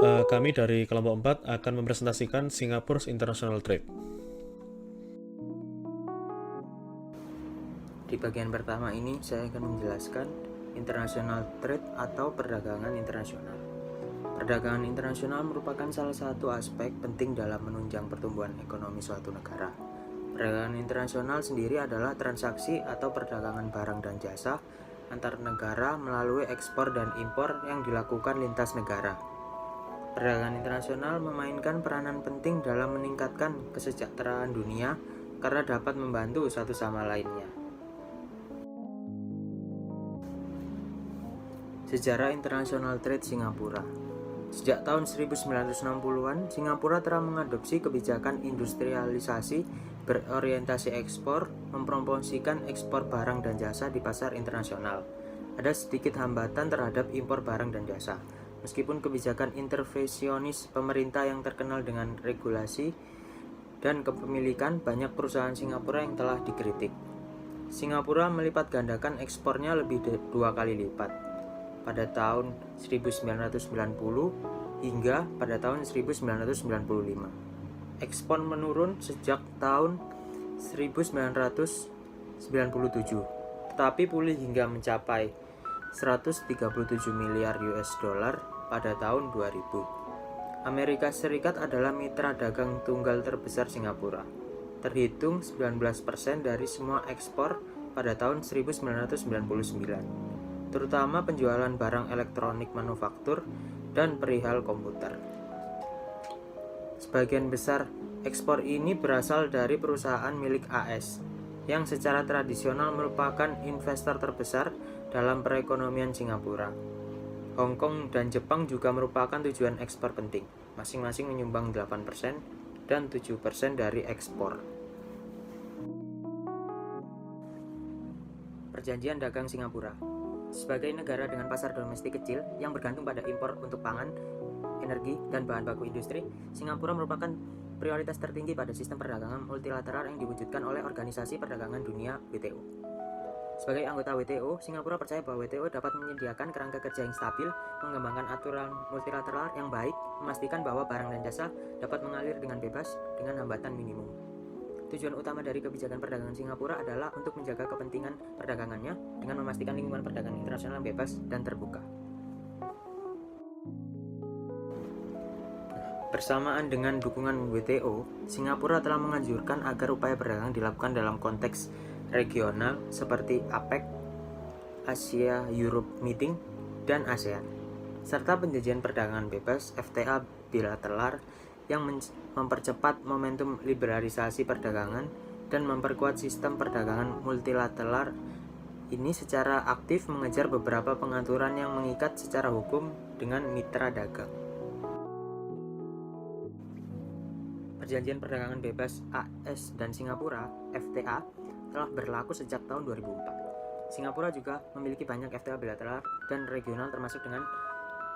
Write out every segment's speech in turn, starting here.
Kami dari kelompok 4 akan mempresentasikan Singapore's International Trade. Di bagian pertama ini saya akan menjelaskan international trade atau perdagangan internasional. Perdagangan internasional merupakan salah satu aspek penting dalam menunjang pertumbuhan ekonomi suatu negara. Perdagangan internasional sendiri adalah transaksi atau perdagangan barang dan jasa antar negara melalui ekspor dan impor yang dilakukan lintas negara. Perdagangan internasional memainkan peranan penting dalam meningkatkan kesejahteraan dunia karena dapat membantu satu sama lainnya. Sejarah International Trade Singapura. Sejak tahun 1960-an, Singapura telah mengadopsi kebijakan industrialisasi berorientasi ekspor, mempromosikan ekspor barang dan jasa di pasar internasional. Ada sedikit hambatan terhadap impor barang dan jasa. Meskipun kebijakan intervensionis pemerintah yang terkenal dengan regulasi dan kepemilikan, banyak perusahaan Singapura yang telah dikritik. Singapura melipat gandakan ekspornya lebih 2 kali lipat pada tahun 1990 hingga pada tahun 1995. Ekspor menurun sejak tahun 1997, tetapi pulih hingga mencapai 137 miliar US dollar pada tahun 2000. Amerika Serikat adalah mitra dagang tunggal terbesar Singapura, terhitung 19% dari semua ekspor pada tahun 1999, terutama penjualan barang elektronik manufaktur dan perihal komputer. Sebagian besar ekspor ini berasal dari perusahaan milik AS, yang secara tradisional merupakan investor terbesar dalam perekonomian Singapura. Hong Kong dan Jepang juga merupakan tujuan ekspor penting, masing-masing menyumbang 8% dan 7% dari ekspor. Perjanjian Dagang Singapura. Sebagai negara dengan pasar domestik kecil yang bergantung pada impor untuk pangan, energi, dan bahan baku industri, Singapura merupakan prioritas tertinggi pada sistem perdagangan multilateral yang diwujudkan oleh Organisasi Perdagangan Dunia (WTO). Sebagai anggota WTO, Singapura percaya bahwa WTO dapat menyediakan kerangka kerja yang stabil, mengembangkan aturan multilateral yang baik, memastikan bahwa barang dan jasa dapat mengalir dengan bebas dengan hambatan minimum. Tujuan utama dari kebijakan perdagangan Singapura adalah untuk menjaga kepentingan perdagangannya dengan memastikan lingkungan perdagangan internasional bebas dan terbuka. Bersamaan dengan dukungan WTO, Singapura telah menganjurkan agar upaya perdagangan dilakukan dalam konteks regional seperti APEC, Asia Europe Meeting, dan ASEAN, serta penjajahan perdagangan bebas FTA bilateral yang mempercepat momentum liberalisasi perdagangan dan memperkuat sistem perdagangan multilateral. Ini secara aktif mengejar beberapa pengaturan yang mengikat secara hukum dengan mitra dagang. Perjanjian Perdagangan Bebas AS dan Singapura (FTA) telah berlaku sejak tahun 2004. Singapura juga memiliki banyak FTA bilateral dan regional termasuk dengan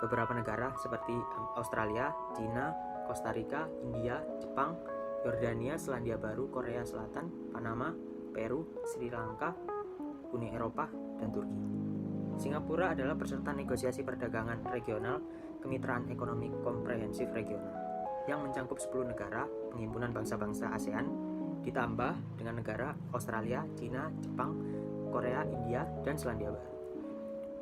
beberapa negara seperti Australia, China, Costa Rica, India, Jepang, Yordania, Selandia Baru, Korea Selatan, Panama, Peru, Sri Lanka, Uni Eropa, dan Turki. Singapura adalah peserta negosiasi perdagangan regional Kemitraan Ekonomi Komprehensif Regional yang mencakup 10 negara penghimpunan bangsa-bangsa ASEAN, ditambah dengan negara Australia, China, Jepang, Korea, India, dan Selandia Baru,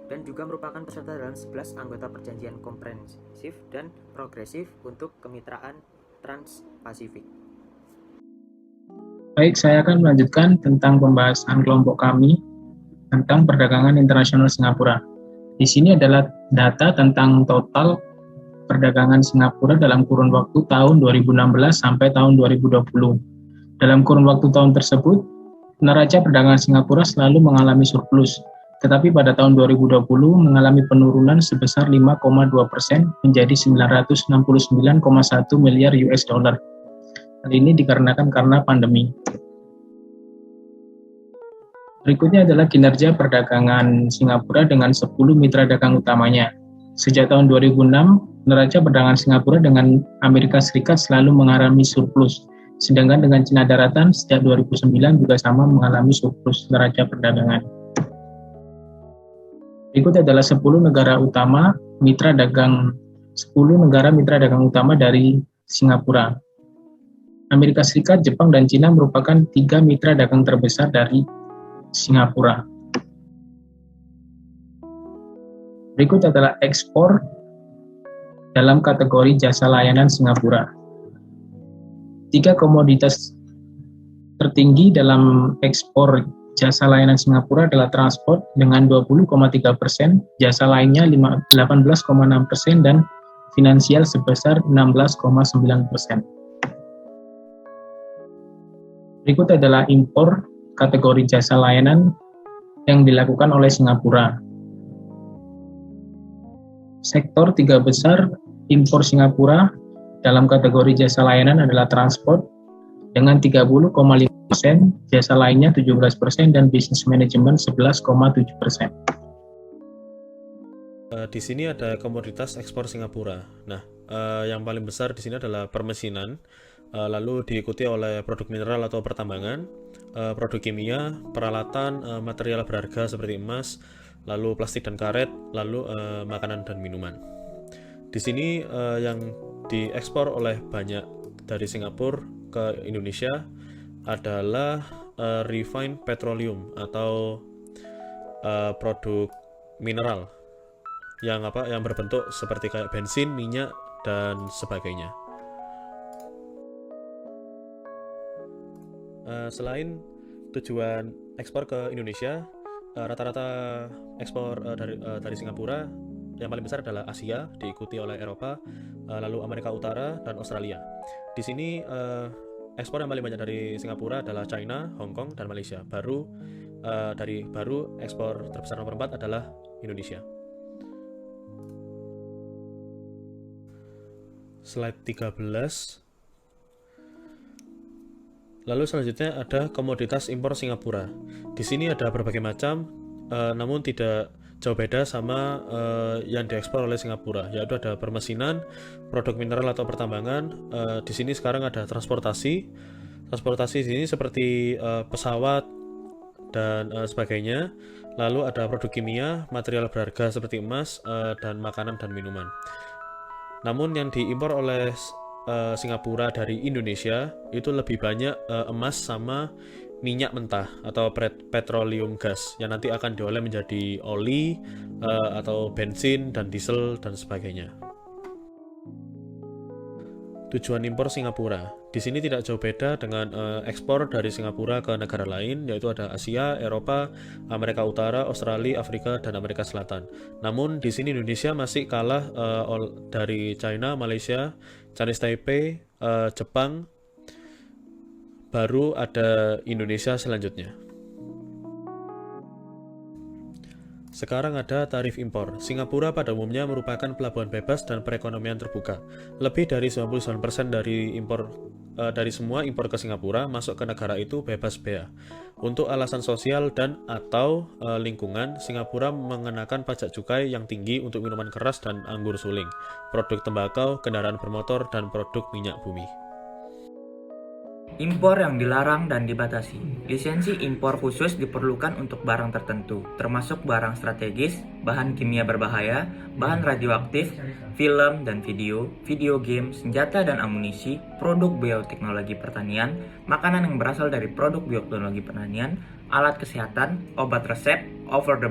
dan juga merupakan peserta dalam 11 anggota perjanjian komprehensif dan progresif untuk kemitraan Trans-Pasifik. Baik, saya akan melanjutkan tentang pembahasan kelompok kami tentang perdagangan internasional Singapura. Di sini adalah data tentang total perdagangan Singapura dalam kurun waktu tahun 2016 sampai tahun 2020. Dalam kurun waktu tahun tersebut, neraca perdagangan Singapura selalu mengalami surplus, tetapi pada tahun 2020 mengalami penurunan sebesar 5,2% menjadi 969,1 miliar US dollar. Hal ini dikarenakan karena pandemi. Berikutnya adalah kinerja perdagangan Singapura dengan 10 mitra dagang utamanya. Sejak tahun 2006, neraca perdagangan Singapura dengan Amerika Serikat selalu mengalami surplus. Sedangkan dengan Cina Daratan sejak 2009 juga sama mengalami surplus neraca perdagangan. Berikut adalah 10 negara utama mitra dagang 10 negara mitra dagang utama dari Singapura. Amerika Serikat, Jepang, dan Cina merupakan 3 mitra dagang terbesar dari Singapura. Berikut adalah ekspor dalam kategori jasa layanan Singapura. 3 komoditas tertinggi dalam ekspor jasa layanan Singapura adalah transport dengan 20,3%, jasa lainnya 18,6%, dan finansial sebesar 16,9%. Berikut adalah impor kategori jasa layanan yang dilakukan oleh Singapura. Sektor 3 besar impor Singapura dalam kategori jasa layanan adalah transport dengan 30,5%, jasa lainnya 17%, dan bisnis manajemen 11,7%. Di sini ada komoditas ekspor Singapura. Nah, yang paling besar di sini adalah permesinan, lalu diikuti oleh produk mineral atau pertambangan, produk kimia, peralatan, material berharga seperti emas, lalu plastik dan karet, lalu makanan dan minuman. Di sini yang diekspor oleh banyak dari Singapura ke Indonesia adalah refined petroleum atau produk mineral yang berbentuk seperti kayak bensin, minyak, dan sebagainya. Selain tujuan ekspor ke Indonesia, rata-rata ekspor dari Singapura yang paling besar adalah Asia, diikuti oleh Eropa, lalu Amerika Utara, dan Australia. Di sini ekspor yang paling banyak dari Singapura adalah China, Hong Kong, dan Malaysia. Baru ekspor terbesar nomor 4 adalah Indonesia. Slide 13. Lalu selanjutnya ada komoditas impor Singapura. Di sini ada berbagai macam, namun tidak jauh beda sama yang diekspor oleh Singapura, yaitu ada permesinan, produk mineral atau pertambangan. Di sini sekarang ada transportasi. Transportasi di sini seperti pesawat dan sebagainya. Lalu ada produk kimia, material berharga seperti emas, dan makanan dan minuman. Namun yang diimpor oleh Singapura dari Indonesia itu lebih banyak emas sama minyak mentah atau petroleum gas yang nanti akan diolah menjadi oli atau bensin dan diesel dan sebagainya. Tujuan impor Singapura. Di sini tidak jauh beda dengan ekspor dari Singapura ke negara lain, yaitu ada Asia, Eropa, Amerika Utara, Australia, Afrika, dan Amerika Selatan. Namun di sini Indonesia masih kalah dari China, Malaysia, Chinese Taipei, Jepang, baru ada Indonesia selanjutnya. Sekarang ada tarif impor. Singapura pada umumnya merupakan pelabuhan bebas dan perekonomian terbuka. Lebih dari 99% dari semua impor ke Singapura masuk ke negara itu bebas bea. Untuk alasan sosial dan atau lingkungan, Singapura mengenakan pajak cukai yang tinggi untuk minuman keras dan anggur suling, produk tembakau, kendaraan bermotor, dan produk minyak bumi. Impor yang dilarang dan dibatasi. Lisensi impor khusus diperlukan untuk barang tertentu, termasuk barang strategis, bahan kimia berbahaya, bahan radioaktif, film dan video game, senjata dan amunisi, produk bioteknologi pertanian, makanan yang berasal dari produk bioteknologi pertanian, alat kesehatan, obat resep, over the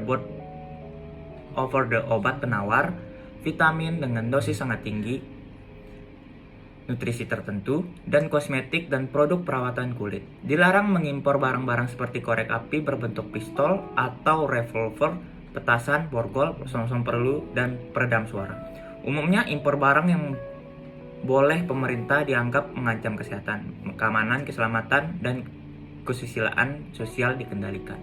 obat penawar, vitamin dengan dosis sangat tinggi, nutrisi tertentu, dan kosmetik dan produk perawatan kulit. Dilarang mengimpor barang-barang seperti korek api berbentuk pistol atau revolver, petasan, borgol, selongsong perlu, dan peredam suara. Umumnya impor barang yang boleh pemerintah dianggap mengancam kesehatan, keamanan, keselamatan, dan kesusilaan sosial dikendalikan.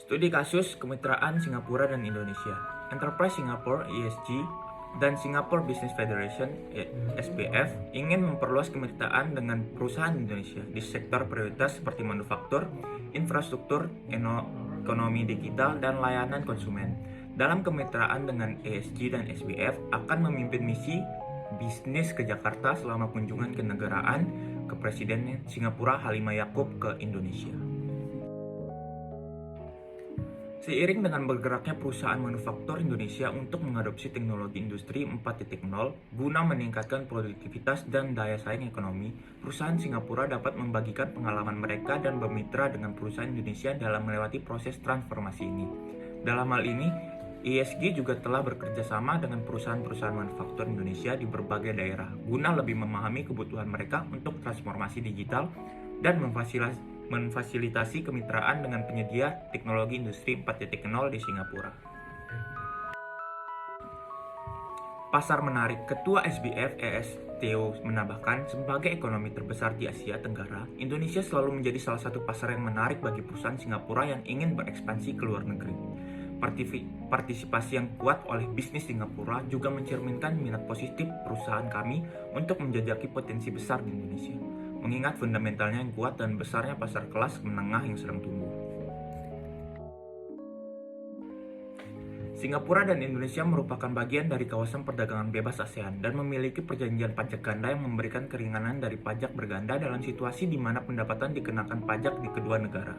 Studi kasus kemitraan Singapura dan Indonesia. Enterprise Singapore (ESG) dan Singapore Business Federation (SBF) ingin memperluas kemitraan dengan perusahaan Indonesia di sektor prioritas seperti manufaktur, infrastruktur, ekonomi digital, dan layanan konsumen. Dalam kemitraan dengan ESG dan SBF akan memimpin misi bisnis ke Jakarta selama kunjungan kenegaraan ke Presiden Singapura Halimah Yacob ke Indonesia. Seiring dengan bergeraknya perusahaan manufaktur Indonesia untuk mengadopsi teknologi industri 4.0 guna meningkatkan produktivitas dan daya saing ekonomi, perusahaan Singapura dapat membagikan pengalaman mereka dan bermitra dengan perusahaan Indonesia dalam melewati proses transformasi ini. Dalam hal ini, ISG juga telah bekerja sama dengan perusahaan-perusahaan manufaktur Indonesia di berbagai daerah guna lebih memahami kebutuhan mereka untuk transformasi digital dan memfasilitasi kemitraan dengan penyedia teknologi industri 4.0 di Singapura. Pasar menarik. Ketua SBF ES Theo menambahkan, sebagai ekonomi terbesar di Asia Tenggara, Indonesia selalu menjadi salah satu pasar yang menarik bagi perusahaan Singapura yang ingin berekspansi ke luar negeri. Partisipasi yang kuat oleh bisnis Singapura juga mencerminkan minat positif perusahaan kami untuk menjajaki potensi besar di Indonesia, mengingat fundamentalnya yang kuat dan besarnya pasar kelas menengah yang sedang tumbuh. Singapura dan Indonesia merupakan bagian dari kawasan perdagangan bebas ASEAN dan memiliki perjanjian pajak ganda yang memberikan keringanan dari pajak berganda dalam situasi di mana pendapatan dikenakan pajak di kedua negara.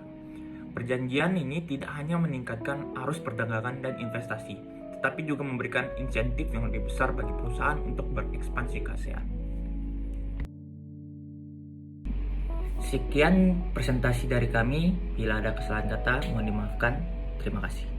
Perjanjian ini tidak hanya meningkatkan arus perdagangan dan investasi, tetapi juga memberikan insentif yang lebih besar bagi perusahaan untuk berekspansi ke ASEAN. Sekian presentasi dari kami. Bila ada kesalahan kata, mohon dimaafkan. Terima kasih.